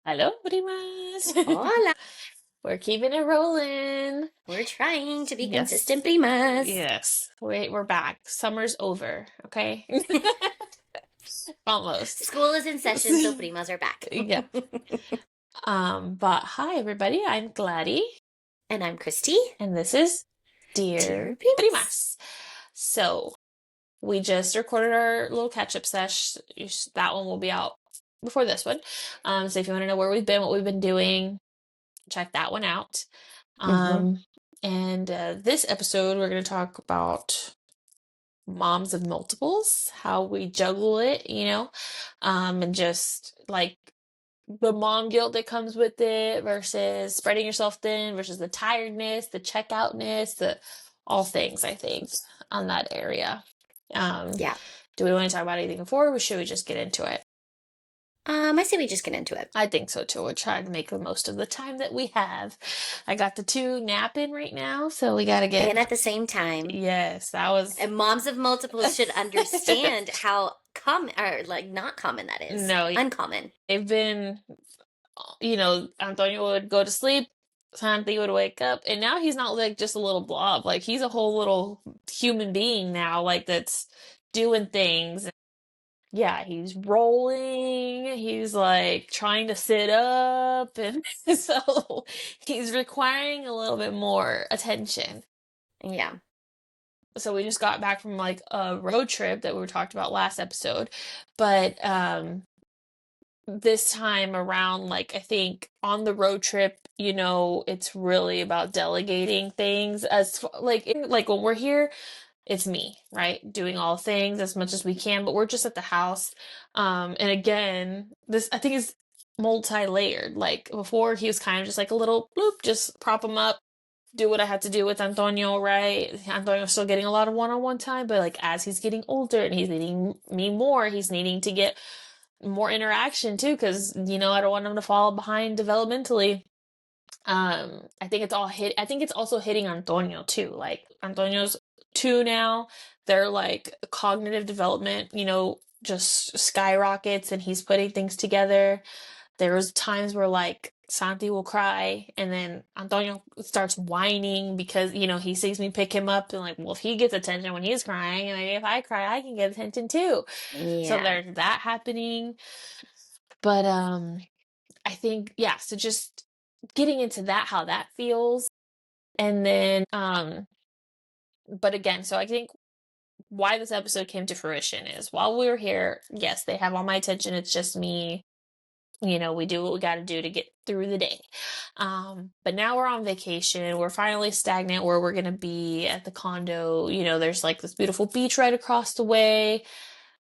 Hello, Primas. Hola. We're keeping it rolling. We're trying to be Yes. consistent primas. Yes. We're back. Summer's over, okay? Almost. School is in session, so primas are back. Yep. But hi everybody, I'm Gladys, And I'm Christy. and this is Dear Dear primas. Primas. So we just recorded our little catch-up sesh. That one will be out before this one. So if you want to know where we've been, what we've been doing, check that one out. Mm-hmm. And this episode, we're going to talk about moms of multiples, how we juggle it, and just like the mom guilt that comes with it versus spreading yourself thin versus the tiredness, the checkoutness, the all things, I think, on that area. Um, Yeah. do we want to talk about anything before, or should we just get into it? I say we just get into it. I think so too. We're trying to make the most of the time that we have. I got the two napping right now, so we gotta And get. at the same time, Yes, that was. and moms of multiples should understand how common, or like not common that is. No, Uncommon. they've been, Antonio would go to sleep, Santi would wake up, and now he's not like just a little blob. Like he's a whole little human being now, like that's doing things. Yeah, he's rolling, he's like trying to sit up, and so he's requiring a little bit more attention. Yeah. So we just got back from like a road trip that we were talked about last episode, but this time around, like I think on the road trip, it's really about delegating things as like when we're here, it's me, right? Doing all things as much as we can, but we're just at the house. And again, this I think is multi-layered. Like before he was kind of just like a little bloop, just prop him up, do what I had to do with Antonio, right? Antonio's still getting a lot of one-on-one time, but like as he's getting older and he's needing me more, he's needing to get more interaction too, because I don't want him to fall behind developmentally. I think I think it's also hitting Antonio too. Like Antonio's 2 now. They're like cognitive development, just skyrockets and he's putting things together. There's times where like Santi will cry and then Antonio starts whining because, he sees me pick him up and like, well, if he gets attention when he's crying, and if I cry, I can get attention too. So Yeah. there's that happening. But I think, yeah, so just getting into that, how that feels. And then but again, so I think why this episode came to fruition is while we were here, yes, they have all my attention. It's just me. We do what we got to do to get through the day. But now we're on vacation. We're finally stagnant where we're going to be at the condo. There's like this beautiful beach right across the way.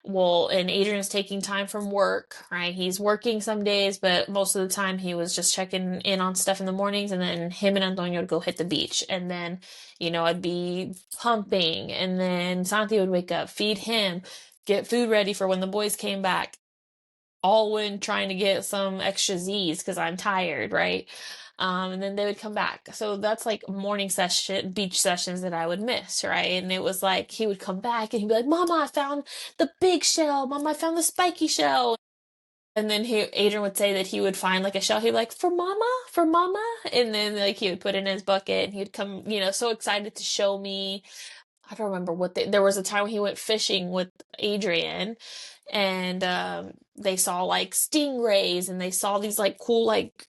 Well, and Adrian's taking time from work, right? He's working some days, but most of the time he was just checking in on stuff in the mornings, and then him and Antonio would go hit the beach. And then, I'd be pumping, and then Santi would wake up, feed him, get food ready for when the boys came back, all when trying to get some extra Z's because I'm tired, right? And then they would come back. So that's like morning session, beach sessions that I would miss, right? And it was like he would come back and he'd be like, "Mama, I found the big shell. Mama, I found the spiky shell." And then Adrian would say that he would find like a shell. He'd be like, for mama. And then like he would put it in his bucket and he'd come, so excited to show me. I don't remember there was a time when he went fishing with Adrian and they saw like stingrays and they saw these like cool like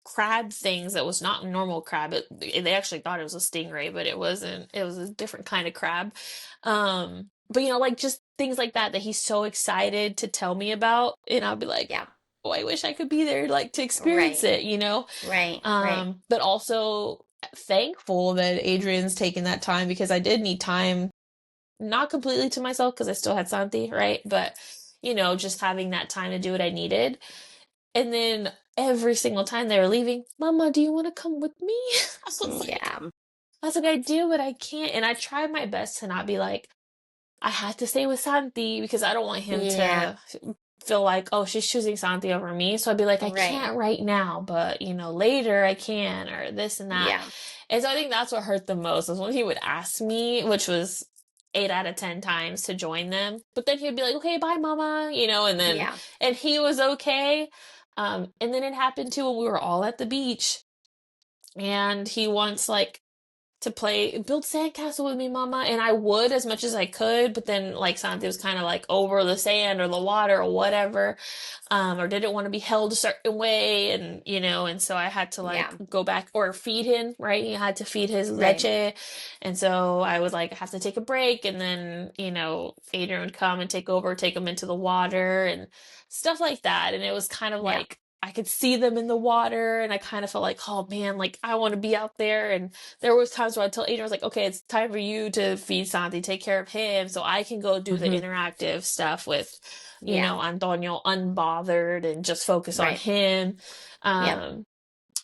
crab things that was not a normal crab. They actually thought it was a stingray, but it wasn't. It was a different kind of crab. But like just things like that he's so excited to tell me about, and I'll be like, Yeah. oh, I wish I could be there like to experience Right. it. Right. Right. But also thankful that Adrian's taken that time because I did need time, not completely to myself because I still had Santi, right? But just having that time to do what I needed. And then every single time they were leaving, Mama, do you want to come with me? Yeah. I was like, I do, but I can't. And I tried my best to not be like, I had to stay with Santi because I don't want him Yeah. to feel like, oh, she's choosing Santi over me. So I'd be like, I Right. can't right now, but later I can, or this and that. Yeah. And so I think that's what hurt the most is when he would ask me, which was 8 out of 10 times to join them. But then he'd be like, okay, bye, Mama, and then, Yeah. and he was okay. And then it happened too when we were all at the beach, and he wants like to play build sandcastle with me, mama. And I would as much as I could, but then like Santi was kind of like over the sand or the water or whatever, or didn't want to be held a certain way, and and so I had to like Yeah. go back or feed him, right? He had to feed his Right. leche, and so I would like have to take a break, and then Adrian would come and take over, take him into the water and stuff like that, and it was kind of Yeah. like I could see them in the water, and I kind of felt like, oh man, like I want to be out there. And there was times where I'd tell Adrian, I was like, okay, it's time for you to feed Santi, take care of him, so I can go do the Hmm. interactive stuff with, Yeah. Antonio unbothered and just focus on Right. him. Yep.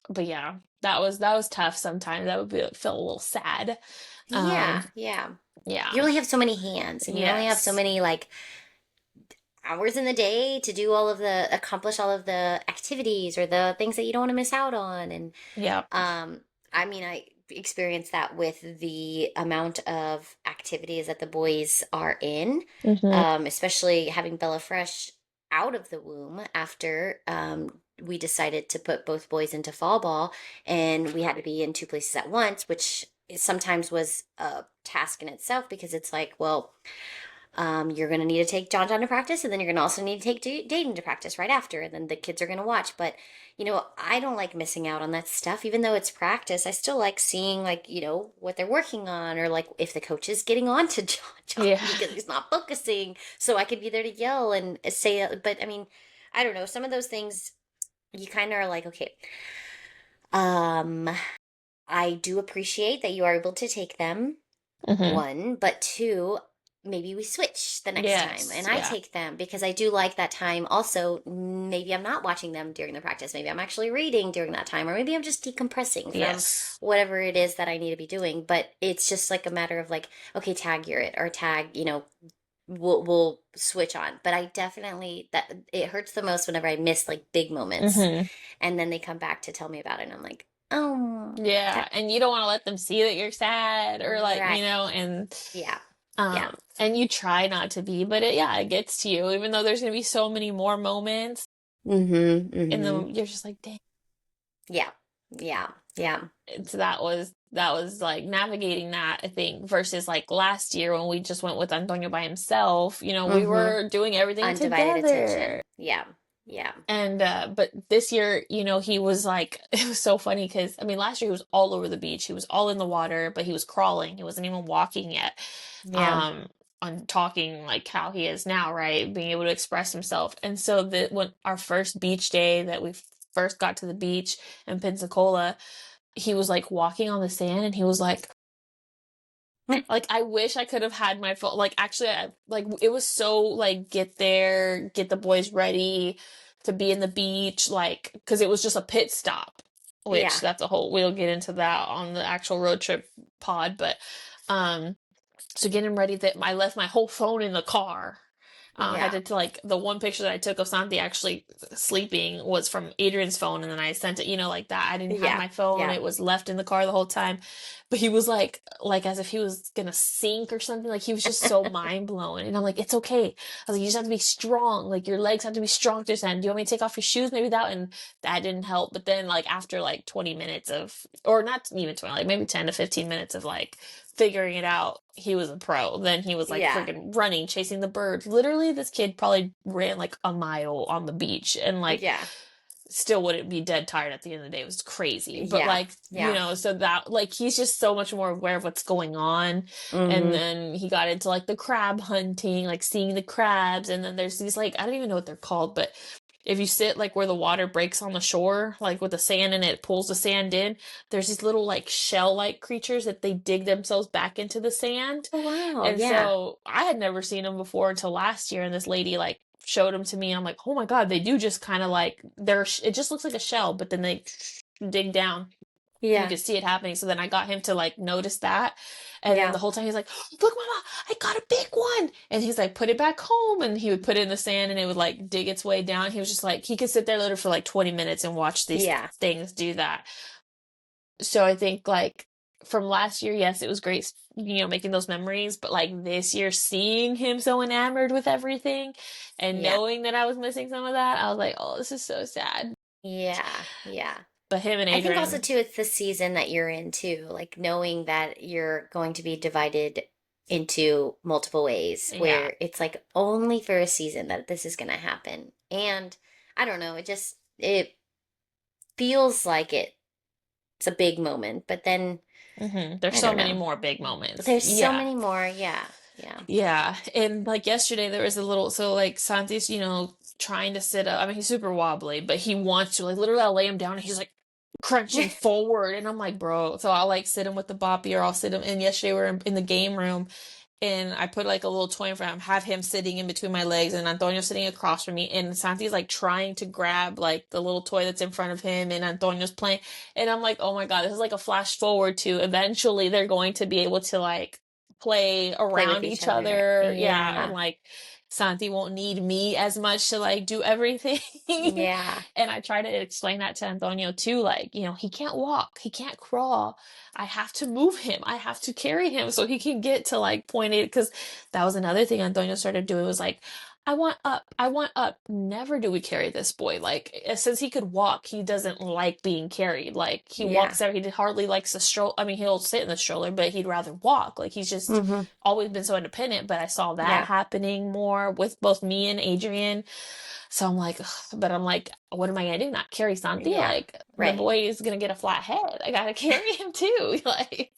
But yeah, that was tough sometimes. That would feel a little sad. Yeah. Um, Yeah. yeah. You only have so many hands and you only have so Yes. many like hours in the day to do accomplish all of the activities or the things that you don't want to miss out on. And Yeah. um, I mean, I experienced that with the amount of activities that the boys are in, Hmm. especially having Bella Fresh out of the womb after we decided to put both boys into fall ball, and we had to be in two places at once, which sometimes was a task in itself because it's like, well, you're going to need to take John John to practice, and then you're going to also need to take Dating to practice right after, and then the kids are going to watch. But, I don't like missing out on that stuff, even though it's practice. I still like seeing, like, what they're working on, or like if the coach is getting on to John John Yeah. because he's not focusing, so I could be there to yell and say, but I mean, I don't know. Some of those things you kind of are like, okay, um, I do appreciate that you are able to take them, Hmm. one, but two, maybe we switch the next time and Yes. I Yeah. take them because I do like that time. Also, maybe I'm not watching them during the practice. Maybe I'm actually reading during that time, or maybe I'm just decompressing from Yes. whatever it is that I need to be doing. But it's just like a matter of like, okay, tag you're it, or tag, we'll switch on. But I definitely, that it hurts the most whenever I miss like big moments Hmm. and then they come back to tell me about it and I'm like, oh, Yeah, that and you don't want to let them see that you're sad, or like, right. and Yeah. Yeah. and you try not to be, but it gets to you, even though there's gonna be so many more moments, Mm-hmm. and Mm-hmm. then you're just like, dang. Yeah. Yeah. Yeah. So that was like navigating that, I think, versus like last year when we just went with Antonio by himself. We Mm-hmm. were doing everything Undivided together. attention. Yeah. Yeah. And but this year, he was like, it was so funny because I mean last year he was all over the beach. He was all in the water, but he was crawling. He wasn't even walking yet. Yeah. Um on talking like how he is now, right? Being able to express himself. And so that when our first beach day that we first got to the beach in Pensacola, he was like walking on the sand, and he was like, I wish I could have had my phone. Like, actually, like it was so like get there, get the boys ready to be in the beach, like because it was just a pit stop, which Yeah. that's a whole. We'll get into that on the actual road trip pod, but um, so getting ready that I left my whole phone in the car. I Yeah. had to like the one picture that I took of Santi actually sleeping was from Adrian's phone, and then I sent it, like that. I didn't have Yeah. my phone; Yeah. it was left in the car the whole time. But he was like as if he was gonna sink or something. Like he was just so mind blown, and I'm like, it's okay. I was like, you just have to be strong. Like your legs have to be strong to stand. Do you want me to take off your shoes? Maybe that, and that didn't help. But then like after like 20 minutes of, or not even 20, like maybe 10 to 15 minutes of like figuring it out, he was a pro. Then he was like Yeah. freaking running, chasing the birds. Literally, this kid probably ran like a mile on the beach, and like Yeah. still wouldn't be dead tired at the end of the day. It was crazy. But Yeah. like, Yeah. so that like he's just so much more aware of what's going on. And Mm-hmm. then he got into like the crab hunting, like seeing the crabs. And then there's these like, I don't even know what they're called, but if you sit like where the water breaks on the shore, like with the sand and it pulls the sand in, there's these little like shell like creatures that they dig themselves back into the sand. Oh wow. And Yeah. so I had never seen them before until last year, and this lady like showed them to me. I'm like, oh my god, they do just kind of like it just looks like a shell, but then they dig down. You Yeah. could see it happening. So then I got him to like notice that. And then Yeah. the whole time he's like, look, mama, I got a big one. And he's like, put it back home. And he would put it in the sand, and it would like dig its way down. He was just like, he could sit there literally for like 20 minutes and watch these Yeah. things do that. So I think like from last year, yes, it was great, making those memories, but like this year, seeing him so enamored with everything and Yeah. knowing that I was missing some of that, I was like, oh, this is so sad. Yeah. Yeah. But him and I think also Adrian, too it's the season that you're in too, like knowing that you're going to be divided into multiple ways yeah. where it's like only for a season that this is going to happen. And I don't know, it feels like it's a big moment, but then There's I so don't many know. more big moments. There's so Yeah. many more. Yeah. Yeah. Yeah. And like yesterday, there was a little, so like Santi's, trying to sit up. I mean, he's super wobbly, but he wants to. Like, literally, I'll lay him down and he's like crunching forward. And I'm like, bro. So I'll like sit him with the boppy or I'll sit him. And yesterday, we were in the game room and I put like a little toy in front of him, have him sitting in between my legs and Antonio sitting across from me. And Santi's like trying to grab like the little toy that's in front of him and Antonio's playing. And I'm like, oh my God, this is like a flash forward to eventually they're going to be able to like play Play with around each each other. other. Yeah. And Yeah. like Santi won't need me as much to like do everything. Yeah. And I try to explain that to Antonio too. Like, he can't walk, he can't crawl. I have to move him. I have to carry him so he can get to like point eight. Because that was another thing Antonio started doing was like, I want up. I want up. Never do we carry this boy. Like, since he could walk, he doesn't like being carried. Like, he Yeah. walks there. He hardly likes the stroller. I mean, he'll sit in the stroller, but he'd rather walk. Like, he's just Mm-hmm. always been so independent. But I saw that Yeah. happening more with both me and Adrian. So I'm like, ugh, but I'm like, what am I gonna do? Not carry Santi? Yeah. Like the Right. boy is gonna get a flat head. I gotta carry him too. Like,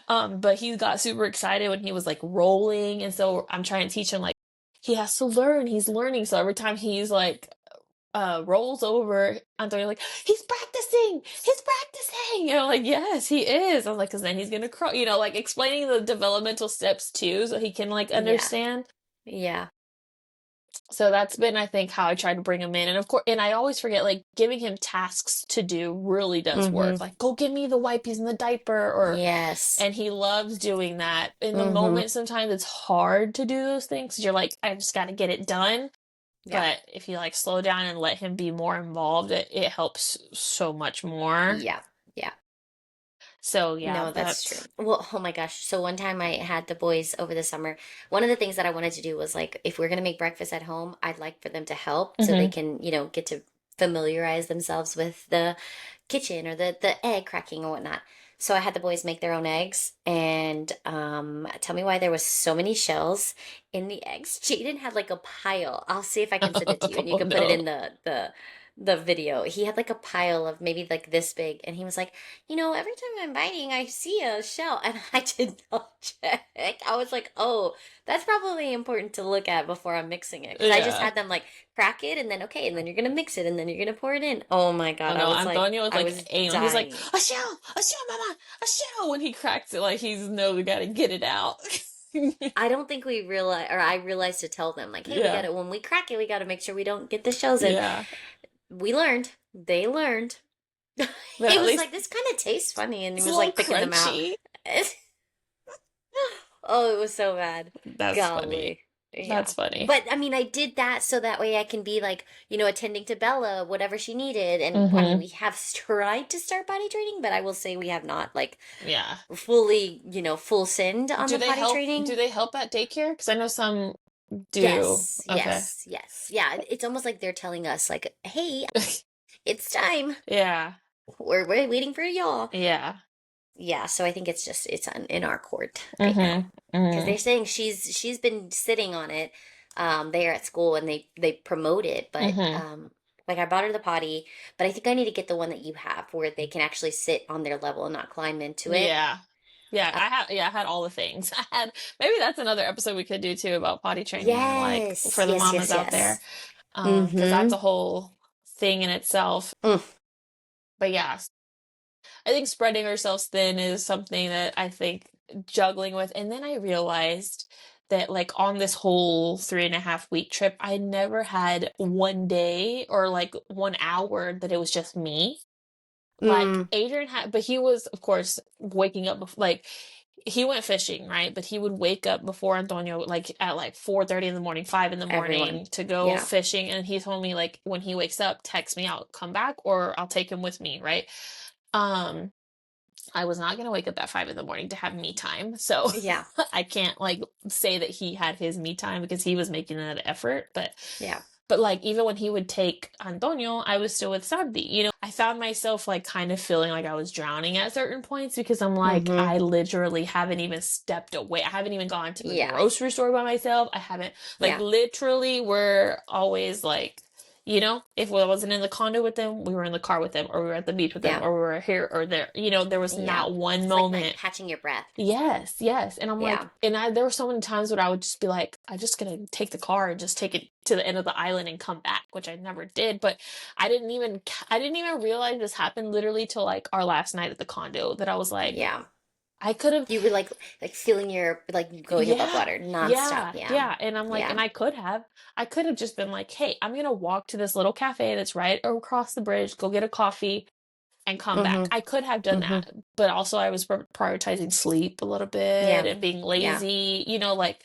but he got super excited when he was like rolling, and so I'm trying to teach him like he has to learn. He's learning. So every time he's like rolls over, Antonio like, he's practicing. He's practicing. And I'm like, yes, he is. I was like, because then he's gonna crawl. Like explaining the developmental steps too, so he can like Yeah. understand. Yeah. So that's been, I think, how I try to bring him in. And of course, and I always forget, like, giving him tasks to do really does Mm-hmm. work. Like, go give me the wipes and the diaper, Yes. and he loves doing that. In the Mm-hmm. moment, sometimes it's hard to do those things. You're like, I just got to get it done. Yeah. But if you like slow down and let him be more involved, it helps so much more. Yeah. Yeah. So yeah, No, that's true. that's, Well, oh my gosh. So one time I had the boys over the summer. One of the things that I wanted to do was like, if we're going to make breakfast at home, I'd like for them to help so they hmm can, get to familiarize themselves with the kitchen or the egg cracking or whatnot. So I had the boys make their own eggs, and tell me why there was so many shells in the eggs. Jaden had like a pile. I'll see if I can send it to you, and you oh can put it no. in the video. He had like a pile of maybe like this big, and he was like, every time I'm biting, I see a shell, and I did not check. I was like, oh, that's probably important to look at before I'm mixing it, because I just Yeah. had them like crack it, and then okay, and then you're gonna mix it, and then you're gonna pour it in. Oh my Oh God, no, Antonio was I like was anal. He's like, dying. a shell, mama, a shell. When he cracks it, like he's no, we gotta get it out. I don't think we realize, or I realized to tell them like, hey, we Yeah, gotta when we crack it, we gotta make sure we don't get the shells in. yeah. We learned. They learned. But He at was least like, this kind of tastes funny, and he it's a was little like picking them out. crunchy. Oh, it was so bad. That's funny. Golly. Yeah. That's funny. But I mean, I did that so that way I can be like, attending to Bella, whatever she needed. And I mean, Mm-hmm. we have tried to start potty training, but I will say we have not like Yeah. fully, full send on Do the they potty help? Do training. they help at daycare? Because I know some do. Yes, Okay. yes, yes. Yeah, it's almost like they're telling us like, "Hey, it's time. Yeah. We're waiting for y'all." Yeah. Yeah, so I think it's in our court right now Mm-hmm. because Mm-hmm. they're saying she's been sitting on it there at school, and they promote it, but Mm-hmm. like I bought her the potty, but I think I need to get the one that you have where they can actually sit on their level and not climb into it. Yeah. Yeah, Uh, I had all the things. I had maybe that's another episode we could do too about potty training, like yes, for the yes, mamas yes, out there. yes. Because that's Mm-hmm. a whole thing in itself. Mm, But yeah, I think spreading ourselves thin is something that I think juggling with. And then I realized that like on this whole 3.5 week trip, I never had one day or like 1 hour that it was just me. Like mm, Adrian had, but he was, of course, waking up like he went fishing, right? But he would wake up before Antonio, like at like 4:30 in the morning, 5 in the morning, everyone. to go Yeah. fishing. And he told me like when he wakes up, text me, I'll come back or I'll take him with me, right? Um, I was not going to wake up at 5 in the morning to have me time. So Yeah. I can't like say that he had his me time because he was making that effort. Yeah. But like even when he would take Antonio, I was still with Santi. I found myself like kind of feeling like I was drowning at certain points because I'm like, Mm-hmm. I literally haven't even stepped away. I haven't even gone to the Yeah. grocery store by myself. I haven't, like, Yeah. literally, we're always like, if I wasn't in the condo with them, we were in the car with them, or we were at the beach with them, Yeah. or we were here or there. There was Yeah. not one It's like moment. catching your breath. Yes, yes. And I'm like, Yeah. there were so many times where I would just be like, I'm just gonna take the car and just take it to the end of the island and come back, which I never did. But I didn't even realize this happened literally till like our last night at the condo that I was like, Yeah. I could have, You were like feeling your like going above yeah, water nonstop. yeah, Yeah. yeah. And I'm like, Yeah. and I could have just been like, hey, I'm gonna walk to this little cafe that's right across the bridge, go get a coffee and come back. Mm-hmm. I could have done Mm-hmm. that, but also I was prioritizing sleep a little bit Yeah. and being Yeah. lazy, like,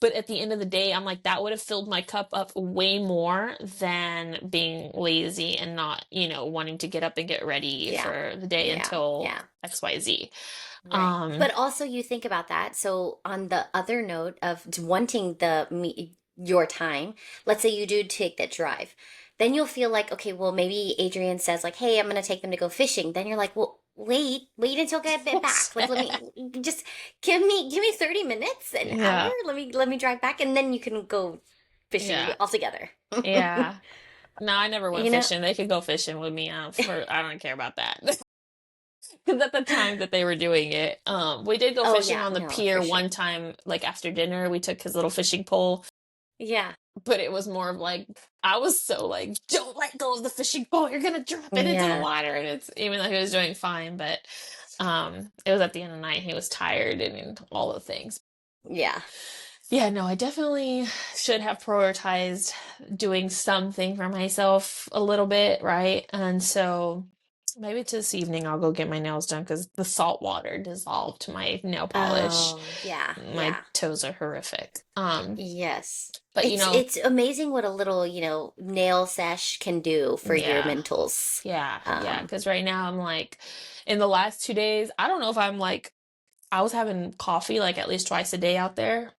but at the end of the day, I'm like, that would have filled my cup up way more than being lazy and not, wanting to get up and get ready Yeah. for the day Yeah. until Yeah. XYZ. Right. Um, But also you think about that. So on the other note of wanting your time, let's say you do take that drive. Then you'll feel like, okay, well maybe Adrian says like, "Hey, I'm going to take them to go fishing." Then you're like, "Well, wait until I get back. Like let me just give me 30 minutes, an hour. yeah, Let me drive back and then you can go fishing yeah, all together." yeah. No, I never went You know? fishing. They could go fishing with me. I don't care about that. Because at the time that they were doing it, we did go Oh fishing yeah, on the no, pier for sure. one time, like after dinner. We took his little fishing pole, Yeah. but it was more of like, I was so like, don't let go of the fishing pole. You're gonna drop it into the Yeah. water. And it's even though he was doing fine, but it was at the end of the night. He was tired and all the things. Yeah. Yeah, no, I definitely should have prioritized doing something for myself a little bit, right? And so maybe this evening I'll go get my nails done because the salt water dissolved my nail polish. Oh, yeah, My yeah. toes are horrific. Yes. But It's amazing what a little, nail sesh can do for your yeah, mentals. yeah, Um, because right now I'm like, in the last 2 days, I don't know if I'm like, I was having coffee like at least twice a day out there.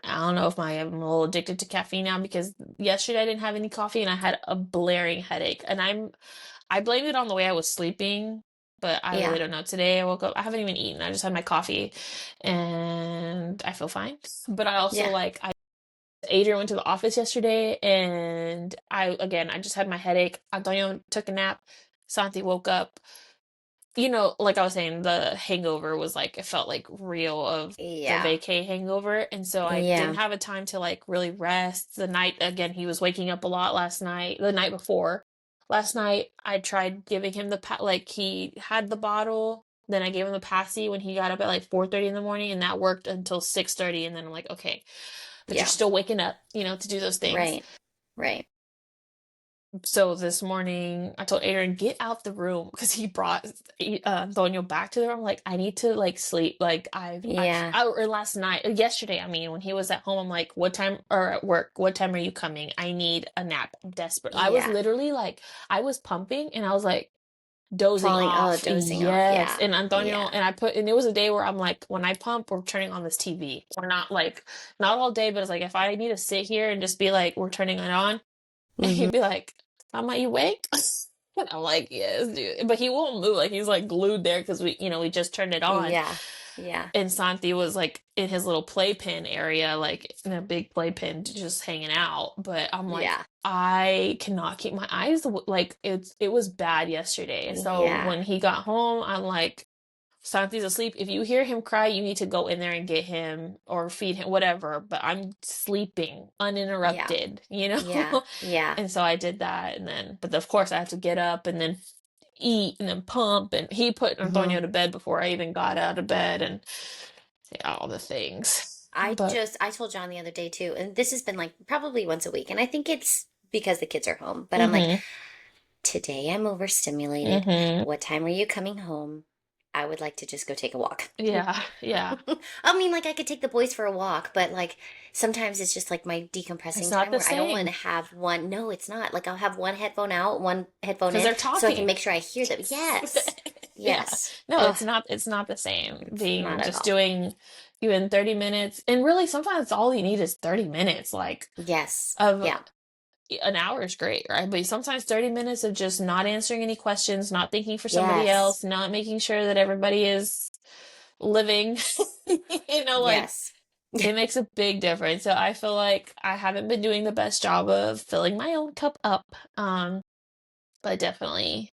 I don't know if I'm a little addicted to caffeine now because yesterday I didn't have any coffee and I had a blaring headache. And I blamed it on the way I was sleeping, but I really yeah, don't know. Today I woke up, I haven't even eaten. I just had my coffee and I feel fine. But I also yeah, like Adrian went to the office yesterday and I just had my headache. Antonio took a nap. Santi woke up. Like I was saying, the hangover was like, it felt like real of the yeah, vacay hangover. And so I didn't yeah, have a time to like really rest. The night, again, he was waking up a lot the night before. Last night, I tried giving him like he had the bottle. Then I gave him the passy when he got up at like 4:30 in the morning, and that worked until 6:30. And then I'm like, okay, but you're yeah. still waking up, to do those things. Right, right. So this morning, I told Aaron, get out the room because he brought Antonio back to the room. Like, I need to like sleep. Like, Yeah, or last night, yesterday, I mean, when he was at home, I'm like, what time, or at work, what time are you coming? I need a nap. I'm desperate. I was yeah. literally like, I was pumping and I was like, dozing off. Dozing off. Yes. Yeah, And Antonio, yeah, and it was a day where I'm like, when I pump, we're turning on this TV. We're not like, not all day, but it's like, if I need to sit here and just be like, we're turning it on, and mm-hmm. he'd be like, Mama, you awake? And I'm like, yes, dude. But he won't move. Like, he's like glued there because we just turned it on. Yeah, yeah, And Santi was like in his little playpen area, like in a big playpen, just hanging out. But I'm like, yeah, I cannot keep my eyes, like, it was bad yesterday. So yeah, when he got home, I'm like, Santi's asleep. If you hear him cry, you need to go in there and get him or feed him, whatever. But I'm sleeping yeah, uninterrupted, you yeah, know? yeah. And so I did that. And then, but of course, I have to get up and then eat and then pump. And he put Mm-hmm. Antonio to bed before I even got out of bed and yeah, all the things. But, I told John the other day too, and this has been like probably once a week, and I think it's because the kids are home, but I'm like, mm today I'm hmm, overstimulated. mm hmm. What time are you coming home? I would like to just go take a walk. Yeah, yeah. I mean, like I could take the boys for a walk, but like sometimes it's just like my It's decompressing not time the where I don't want to same have one. No, it's not. Like I'll have one headphone out, one headphone because in, they're so I can talking. make sure I hear them. Yes. Yeah. Yes. No, Ugh, it's not the same it's being not at just all. doing even 30 minutes. And really sometimes all you need is 30 minutes like Yes. of Yeah. an hour is great, right? But sometimes 30 minutes of just not answering any questions, not thinking for somebody Yes. else, not making sure that everybody is living, like Yes. it makes a big difference. So I feel like I haven't been doing the best job of filling my own cup up. But definitely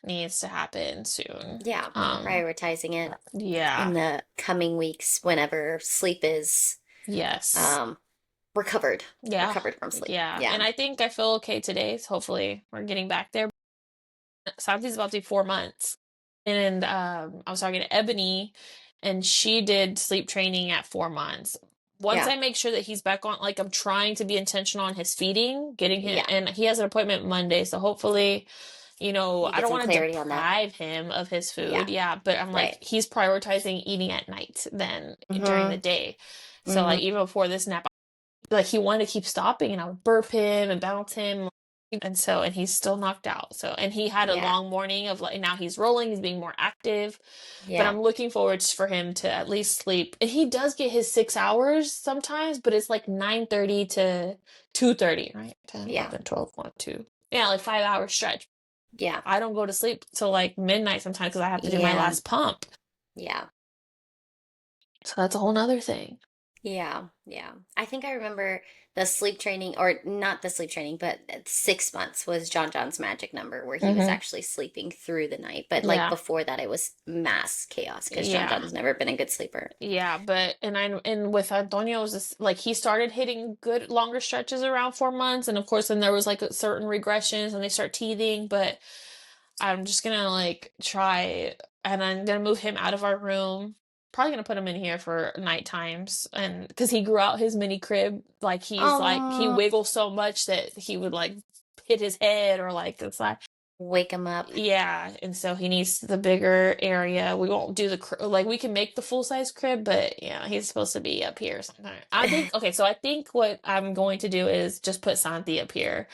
needs to happen soon. Yeah. Prioritizing it Yeah. in the coming weeks whenever sleep is Yes. um recovered. Yeah. Recovered from sleep. Yeah. Yeah. And I think I feel okay today. So hopefully we're getting back there. Santi's about to be 4 months. And I was talking to Ebony, and she did sleep training at 4 months. Once Yeah. I make sure that he's back on, like I'm trying to be intentional on his feeding, getting him, Yeah. and he has an appointment Monday, so hopefully, You I get don't some want to clarity on that. deprive him of his Yeah. food. Yeah, but I'm like, Right. he's prioritizing eating at night than during the Mm-hmm. day. So Mm-hmm. like even before this nap, like he wanted to keep stopping, and I would burp him and bounce him, and he's still knocked out. So and he had a Yeah. long morning of like now he's rolling, he's being more active, but Yeah. I'm looking forward for him to at least sleep. And he does get his 6 hours sometimes, but it's like 9:30 to 2:30, right? 10, Yeah. 11, 12, 1, 2. Yeah, like 5 hour stretch. Yeah. I don't go to sleep till like midnight sometimes because I have to do my Yeah. last pump. Yeah. So that's a whole nother thing. Yeah, yeah. I think I remember the sleep training, or not the sleep training, but 6 months was John's magic number where he was Hmm. actually sleeping through the night. But like Yeah. before that, it was mass chaos because Yeah. John's never been a good sleeper. Yeah, but and with Antonio it was just, like he started hitting good longer stretches around 4 months, and of course then there was like certain regressions and they start teething, but I'm just gonna like try, and I'm gonna move him out of our room. Probably gonna put him in here for night times, and because he grew out his mini crib, like he Oh, wiggles so much that he would like hit his head or like it's like wake him up. yeah, and so he needs the bigger area. We won't do the like we can make the full size crib, but yeah, he's supposed to be up here sometime. I think okay, so I think what I'm going to do is just put Santi up here.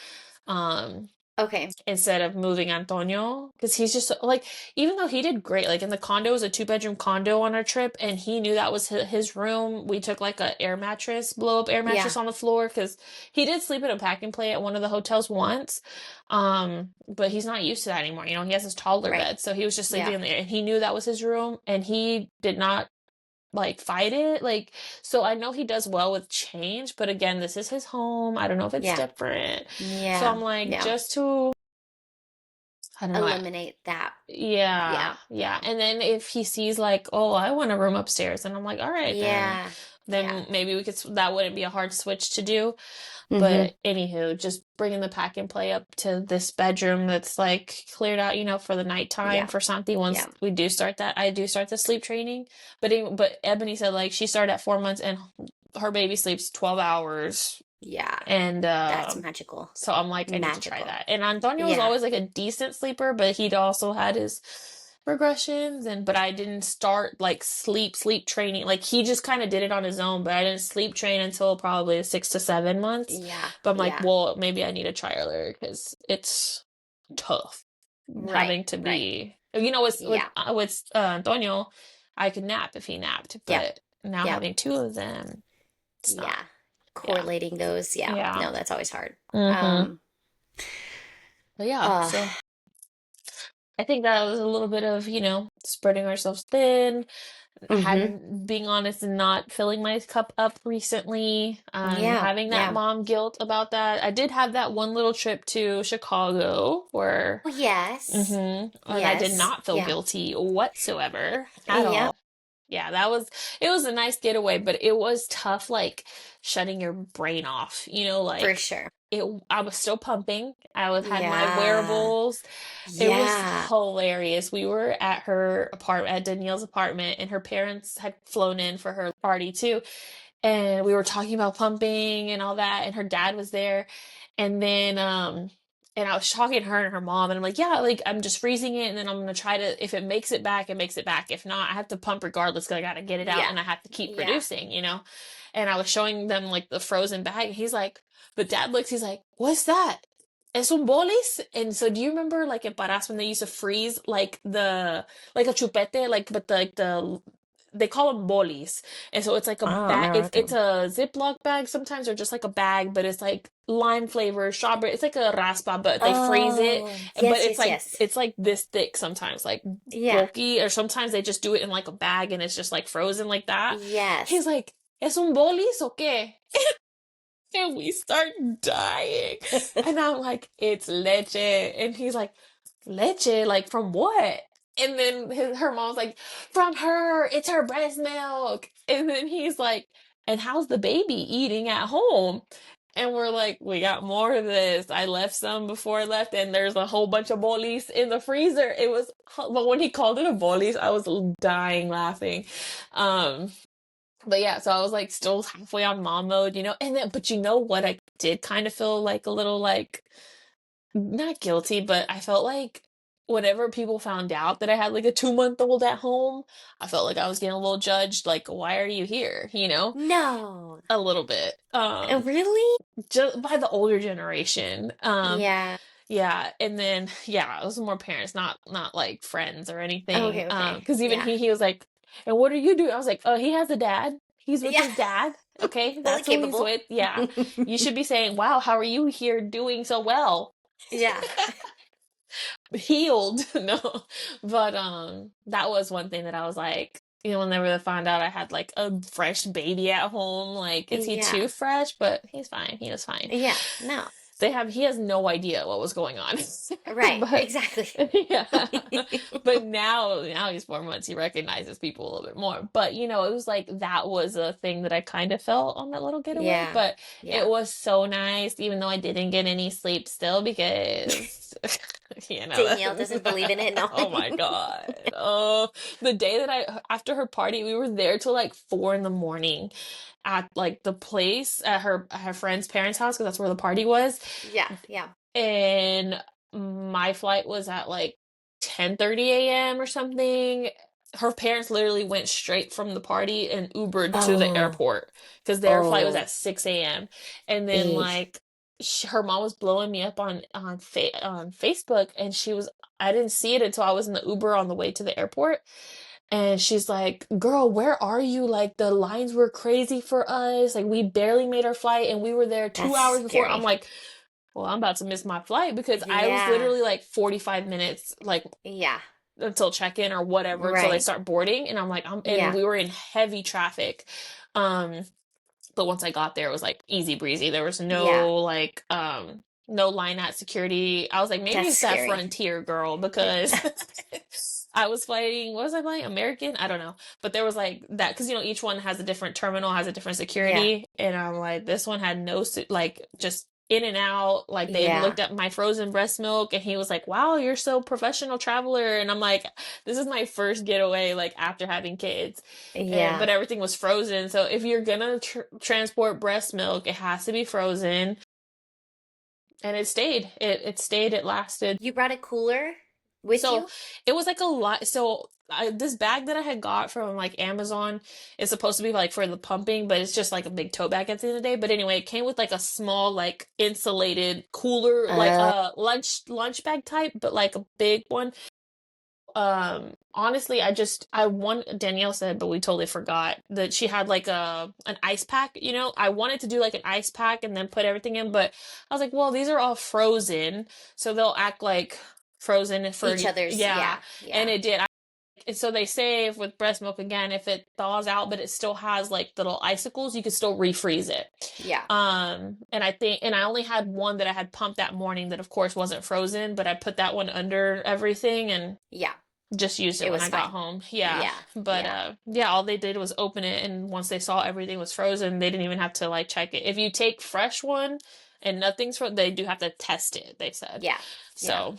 Um Okay. Instead of moving Antonio because he's just like even though he did great like in the condo, it was a 2 bedroom condo on our trip, and he knew that was his room. We took like a air mattress, blow up air Yeah. mattress on the floor because he did sleep in a pack and play at one of the hotels once, but he's not used to that anymore. He has his toddler Right. bed, so he was just sleeping Yeah. in there, and he knew that was his room, and he did not like fight it like. So I know he does well with change, but again, this is his home. I don't know if it's Yeah. different, so Yeah. I'm like Yeah. just to I don't know. Eliminate that. Yeah, Yeah. yeah. Yeah. And then if he sees like, oh, I want a room upstairs, and I'm like, all right, Yeah. Yeah. then maybe we could. That wouldn't be a hard switch to do. Mm-hmm. But anywho, just bringing the pack and play up to this bedroom that's like cleared out, for the nighttime Yeah. for something. Once Yeah. we do start that, I do start the sleep training. But Ebony said like she started at 4 months and her baby sleeps 12 hours, Yeah. and That's magical. so I'm like, I need to try Magical. that. And Antonio was Yeah. always like a decent sleeper, but he'd also had his regressions, but I didn't start like sleep training. Like he just kind of did it on his own, but I didn't sleep train until probably 6 to 7 months. Yeah. But I'm like, Yeah. well, maybe I need a trialer because it's tough Right. having to Right. be, Yeah. with Antonio, I could nap if he napped, Yep. but now Yep. having two of them, it's not. Yeah. Yeah. Correlating those. Yeah. Yeah. No, that's always hard. Mm-hmm. Um, But yeah, uh, so I think that was a little bit of, spreading ourselves thin. I mm-hmm. hadn't, being honest, and not filling my cup up recently, Yeah. having that Yeah. mom guilt about that. I did have that one little trip to Chicago where, Oh, yes. and I did Yes. not feel Yeah. guilty whatsoever at Yeah. all. Yeah, it was a nice getaway, but it was tough, like shutting your brain off, For like sure. I was still pumping. Had my Yeah. wearables. It was Yeah. hilarious. We were at her apartment, at Danielle's apartment, and her parents had flown in for her party too. And we were talking about pumping and all that, and her dad was there. And then, and I was talking to her and her mom, and I'm like, yeah, like I'm just freezing it, and then I'm gonna try to, if it makes it back, it makes it back. If not, I have to pump regardless because I gotta get it out Yeah. and I have to keep Yeah. producing. And I was showing them like the frozen bag, and he's like, but dad looks, he's like, what's that? Es un bolis. And so do you remember like in Paras when they used to freeze like like a chupete, like they call them bolis. And so it's like a I don't bag, remember what it's they. a Ziploc bag sometimes or just like a bag, but it's like lime flavor, strawberry. It's like a raspa, but they freeze it. Oh, But yes, yes, yes. it's like this thick sometimes, like Yeah. bulky, or sometimes they just do it in like a bag and it's just like frozen like that. Yes. He's like, ¿Es un bolis o qué? And we start dying. And I'm like, it's leche. And he's like, leche? Like, from what? And then her mom's like, from her. It's her breast milk. And then he's like, and how's the baby eating at home? And we're like, we got more of this. I left some before I left, and there's a whole bunch of bolis in the freezer. It was, but when he called it a bolis, I was dying laughing. Um, but yeah, so I was like still halfway on mom mode, and then, but you know what? I did kind of feel like a little like, not guilty, but I felt like whenever people found out that I had like a 2-month old at home, I felt like I was getting a little judged. Like, why are you here? No. A little bit. Really? Just by the older generation. Yeah. Yeah, and then yeah, it was more parents, not like friends or anything. Okay, okay. Because even Yeah. he was like, "And what are you doing?" I was like, "Oh, he has a dad. He's with Yeah. his dad. Okay, Fully that's who he's capable. with. Yeah, you should be saying, "Wow, how are you here doing so well?" Yeah. Healed. No, but that was one thing that I was like, whenever they found out I had like a fresh baby at home, like, is he too Yeah. fresh? But he's fine. He was fine. Yeah. No. He has no idea what was going on. Right. But Exactly. yeah. But now he's 4 months, he recognizes people a little bit more. But it was like that was a thing that I kind of felt on that little getaway. Yeah. But it Yeah. was so nice, even though I didn't get any sleep still because Danielle doesn't believe in it. No. oh my God. Oh, the day that after her party, we were there till like 4 in the morning at like the place at her friend's parents' house because that's where the party was. Yeah. Yeah. And my flight was at like 10:30 a.m. or something. Her parents literally went straight from the party and Ubered to the Oh. airport because their flight was Oh. at 6 a.m. And then Eesh. like her mom was blowing me up on Facebook, and I didn't see it until I was in the Uber on the way to the airport. And she's like, "Girl, where are you? Like, the lines were crazy for us. Like, we barely made our flight and we were there two That's hours before." I'm scary. like, well, I'm about to miss my flight because I was Yeah. literally like 45 minutes, like, Yeah. until check-in or whatever, until they Right. start boarding. And I'm like, and Yeah. we were in heavy traffic. Um, but once I got there, it was like easy breezy. There was Yeah. no line at security. I was like, maybe That's it's that scary. Frontier girl because I was flying, what was I flying? American? I don't know. But there was like that, because each one has a different terminal, has a different Yeah. security. And I'm like, this one had no, like, just in and out. Like, they Yeah. looked at my frozen breast milk and he was like, wow, you're so professional traveler. And I'm like, this is my first getaway, like, after having kids. Yeah. But everything was frozen. So if you're gonna transport breast milk, it has to be frozen. And it stayed. It stayed. It lasted. You brought a cooler with So you? it was like a lot. So this bag that I had got from like Amazon is supposed to be like for the pumping, but it's just like a big tote bag at the end of the day. But anyway, it came with like a small like insulated cooler, like Uh, a lunch bag type, but like a big one. Honestly, I want Danielle said, but we totally forgot that she had like an ice pack. I wanted to do like an ice pack and then put everything in, but I was like, well, these are all frozen, so they'll act like frozen for, each other's, yeah. yeah. And Yeah. it did. And so they say with breast milk, again, if it thaws out but it still has like little icicles, you can still refreeze it. Yeah. And I only had one that I had pumped that morning that of course wasn't frozen, but I put that one under everything and Yeah. just used it It when was I got fine. home. Yeah. Yeah. But Yeah. yeah, all they did was open it, and once they saw everything was frozen, they didn't even have to like check it. If you take fresh one and nothing's frozen, they do have to test it, they said. Yeah. Yeah. So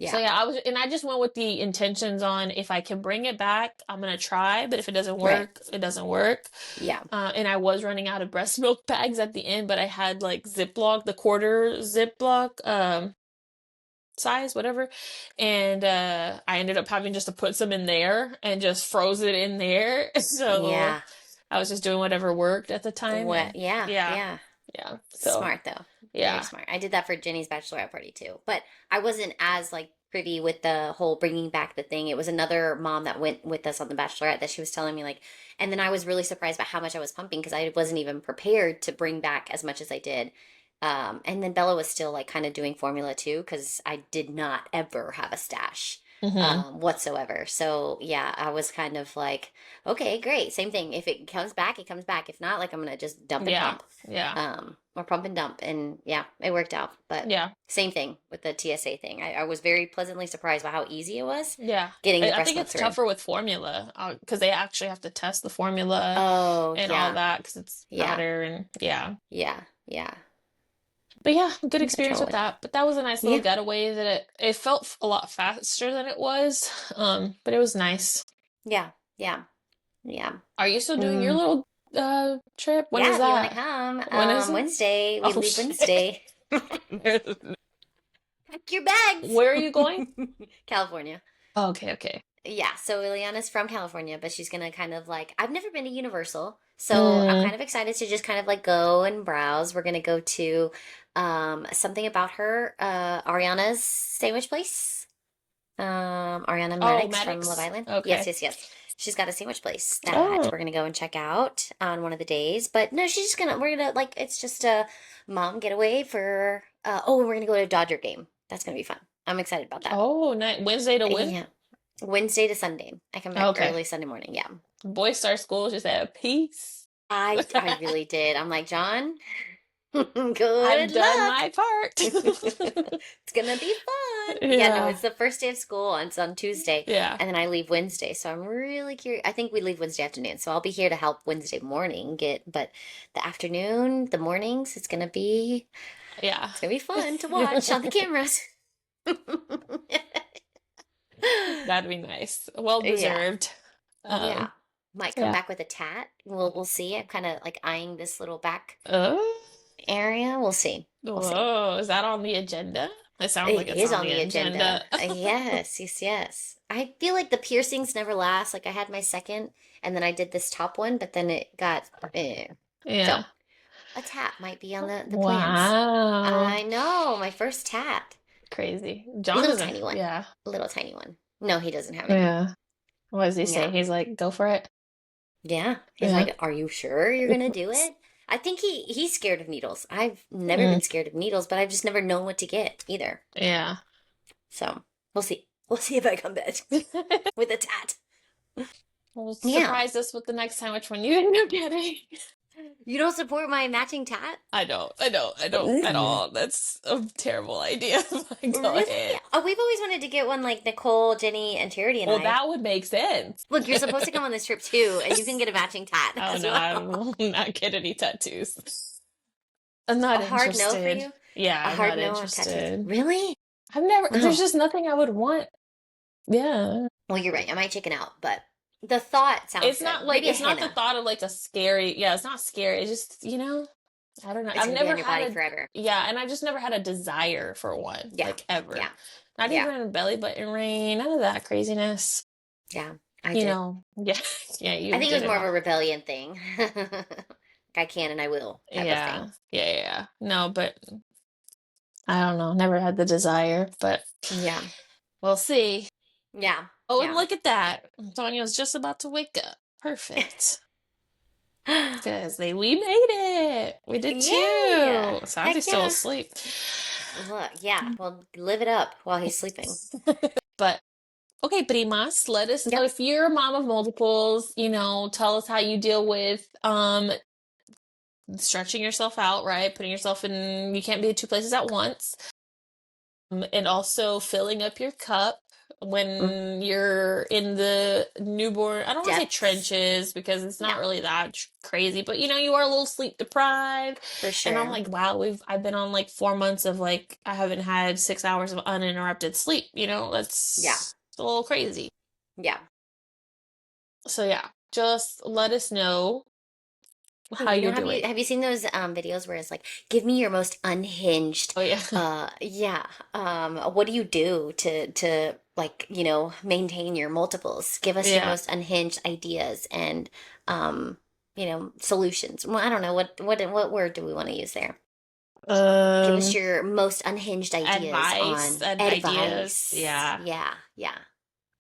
Yeah. yeah, I just went with the intentions on, if I can bring it back, I'm gonna try, but if it doesn't Right. work, it doesn't work. Yeah. And I was running out of breast milk bags at the end, but I had like Ziploc, the quarter Ziploc, size, whatever. And I ended up having just to put some in there and just froze it in there. So Yeah. I was just doing whatever worked at the time. What? And Yeah. yeah, Yeah. Yeah. So, Smart though. Very yeah. smart. I did that for Jenny's bachelorette party too. But I wasn't as like privy with the whole bringing back the thing. It was another mom that went with us on the bachelorette that she was telling me like, and then I was really surprised by how much I was pumping because I wasn't even prepared to bring back as much as I did. And then Bella was still like kind of doing formula too because I did not ever have a stash Hmm. whatsoever. So yeah, I was kind of like, okay, great, same thing. If it comes back, it comes back. If not, like I'm gonna just dump and Yeah. pump, Yeah. or pump and dump, and yeah, it worked out. But Yeah. same thing with the TSA thing. I was very pleasantly surprised by how easy it was Yeah. getting the I breast think milk it's through. tougher with formula because they actually have to test the formula Oh and all yeah, that because it's yeah, powder and yeah. yeah, yeah. But yeah, good Yeah, experience with totally. that. But that was a nice little Yeah, getaway that it felt a lot faster than it was. But it was nice. yeah, yeah, yeah. Are you still doing your Mm. little trip? When Yeah, is if you want to that? come, When is it? Wednesday. We Oh leave shit. Wednesday. Pack your bags. Where are you going? California. Oh, okay, okay. Yeah, so Ileana's from California, but she's gonna kind of like, I've never been to Universal, so I'm Mm. kind of excited to just kind of like go and browse. We're gonna go to something about her, Ariana's sandwich place. Ariana Oh, Maddox from Love Maddox. Island. Yes, Okay. yes, yes. She's got a sandwich place that Oh. we're gonna go and check out on one of the days. But no, she's just gonna we're gonna like it's just a mom getaway for oh, and we're gonna go to a Dodger game. That's gonna be fun. I'm excited about that. Oh, night Wednesday to when? Yeah. Wednesday to Sunday. I come back Okay. early Sunday morning. Yeah. Boys start school just at peace. I really did. I'm like, John, I've good done luck. my part. It's gonna be fun. Yeah, no, Yeah. it's the first day of school. It's on Tuesday, Yeah. and then I leave Wednesday. So I'm really curious. I think we leave Wednesday afternoon, so I'll be here to help Wednesday morning get. But the afternoon, the mornings, Yeah. it's gonna be fun to watch on the cameras. That'd be nice. Well Yeah. deserved. Yeah. Um, Might come yeah. back with a tat. We'll see. I'm kind of like eyeing this little back Oh, area. We'll see. We'll see. whoa. Is that on the agenda? It sounds It like it's is on on the the agenda. agenda. Yes, yes, yes. I feel like the piercings never last. Like I had my second and then I did this top one, but then it got so Yeah. a tat might be on the plans. Wow. I know, my first tat. Crazy. John Little doesn't. tiny one. Yeah. Little tiny one. No, he doesn't have any. Yeah. What does he say? Yeah. He's like, go for it. Yeah. He's Yeah. like, "Are you sure you're gonna do it?" I think he's scared of needles. I've never Mm, been scared of needles, but I've just never known what to get either. yeah. So we'll see. We'll see if I come back with a tat. Well, Yeah. surprise us with the next time which one you end up getting. You don't support my matching tat? I don't at all. That's a terrible idea. Go Really? ahead. Oh, we've always wanted to get one like Nicole, Jenny, and Charity and Well, I. that would make sense. Look, you're supposed to come on this trip too, and you can get a matching tat Oh as no, I well. will not get any tattoos. I'm A not hard no for interested. you? Yeah, A I'm hard not no on tattoos? interested. Really? There's Oh. just nothing I would want. Yeah. Well, you're right. I might chicken out, but the thought sounds It's good. not like, Maybe a it's not the henna. thought of like a scary, yeah, it's not scary. It's just, I don't know. It's I've gonna be never on your had body a, forever. yeah, and I've just never had a desire for one, Yeah. like ever. Yeah. Not Yeah. even a belly button ring, none of that craziness. Yeah. I did. Yeah, yeah, I you think it did was it more of all. a rebellion thing. I can and I will type of Yeah, thing. yeah, yeah, yeah. No, but I don't know. Never had the desire, but Yeah. we'll see. Yeah. Oh, and Yeah. look at that. Antonio's just about to wake up. Perfect. Because we made it. We did Yay! too. Santi's Heck still yeah. asleep. Look, yeah. Well, live it up while he's sleeping. But okay, Primas, let us know Yep. if you're a mom of multiples, tell us how you deal with stretching yourself out, right? Putting yourself in, you can't be in two places at once. And also filling up your cup Mm, when you're in the newborn, I don't want to say depths. trenches because it's not Yeah, really that crazy, but you are a little sleep deprived. for And I'm sure. like, wow, I've been on like 4 months of like, I haven't had 6 hours of uninterrupted sleep, Yeah. that's a little crazy. Yeah. So yeah, just let us know Hey, how you're have doing. you seen those videos where it's like, give me your most unhinged Oh yeah. yeah, what do you do to like, maintain your multiples? Give us your Yeah. most unhinged ideas and um solutions. Well, I don't know what word do we want to use there. Give us Um, your most unhinged ideas advice on and ideas. advice. Yeah. Yeah, yeah,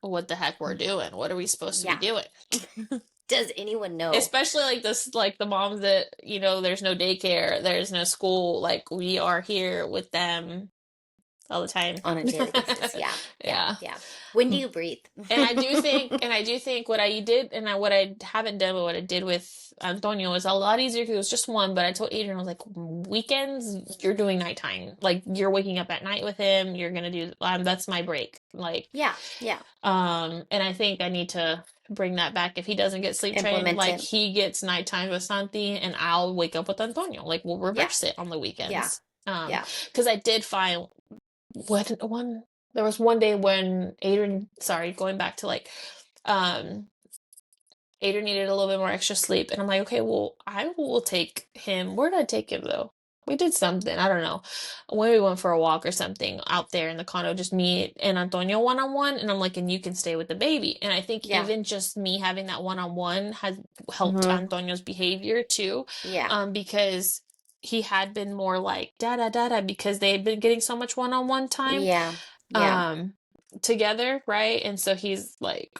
What the heck we're doing? What are we supposed to be yeah. doing? Does anyone know? Especially like this, like the moms that, there's no daycare, there's no school, like we are here with them all the time. On a daily basis. Yeah, yeah, Yeah. yeah. When do you breathe? And I do think what I did and what I haven't done, but what I did with Antonio was a lot easier because it was just one. But I told Adrian, I was like, weekends, you're doing nighttime. Like you're waking up at night with him. You're gonna do, that's my break. Like, Yeah, yeah. and I think I need to bring that back. If he doesn't get sleep trained, Implement like it. he gets nighttime with Santi and I'll wake up with Antonio. Like we'll Yeah, reverse it on the yeah, weekends. yeah, Because I did find what one there was one day when Adrian, sorry, going back to like um Aiden needed a little bit more extra sleep. And I'm like, okay, well, I will take him. Where did I take him though? We did something. I don't know. When we went for a walk or something out there in the condo, just me and Antonio one on one. And I'm like, and you can stay with the baby. And I think yeah. even just me having that one on one has helped Hmm. Antonio's behavior too. Yeah, Because he had been more like da da da because they had been getting so much one on one time yeah, yeah, um together, right? And so he's like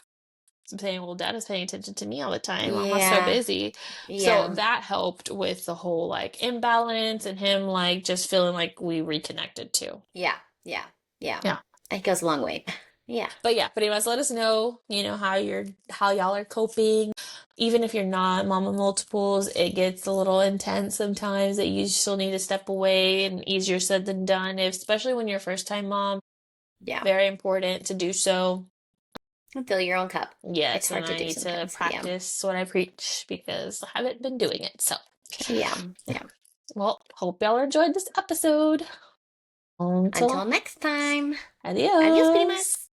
saying, well, dad is paying attention to me all the time. Mama's so yeah, busy. So yeah, that helped with the whole like imbalance and him like just feeling like we reconnected too. yeah, yeah, yeah. Yeah. It goes a long way. Yeah, But yeah, but anyways, let us know, how y'all are coping. Even if you're not mom of multiples, it gets a little intense sometimes that you still need to step away and easier said than done, especially when you're a first time mom. yeah. Very important to do so. And fill your own cup. It's Yes, and hard to I do need to sometimes. Yeah, practice what I preach because I haven't been doing it. So, yeah, yeah. well, hope y'all enjoyed this episode. Until Until next time. Adios, adios. primas.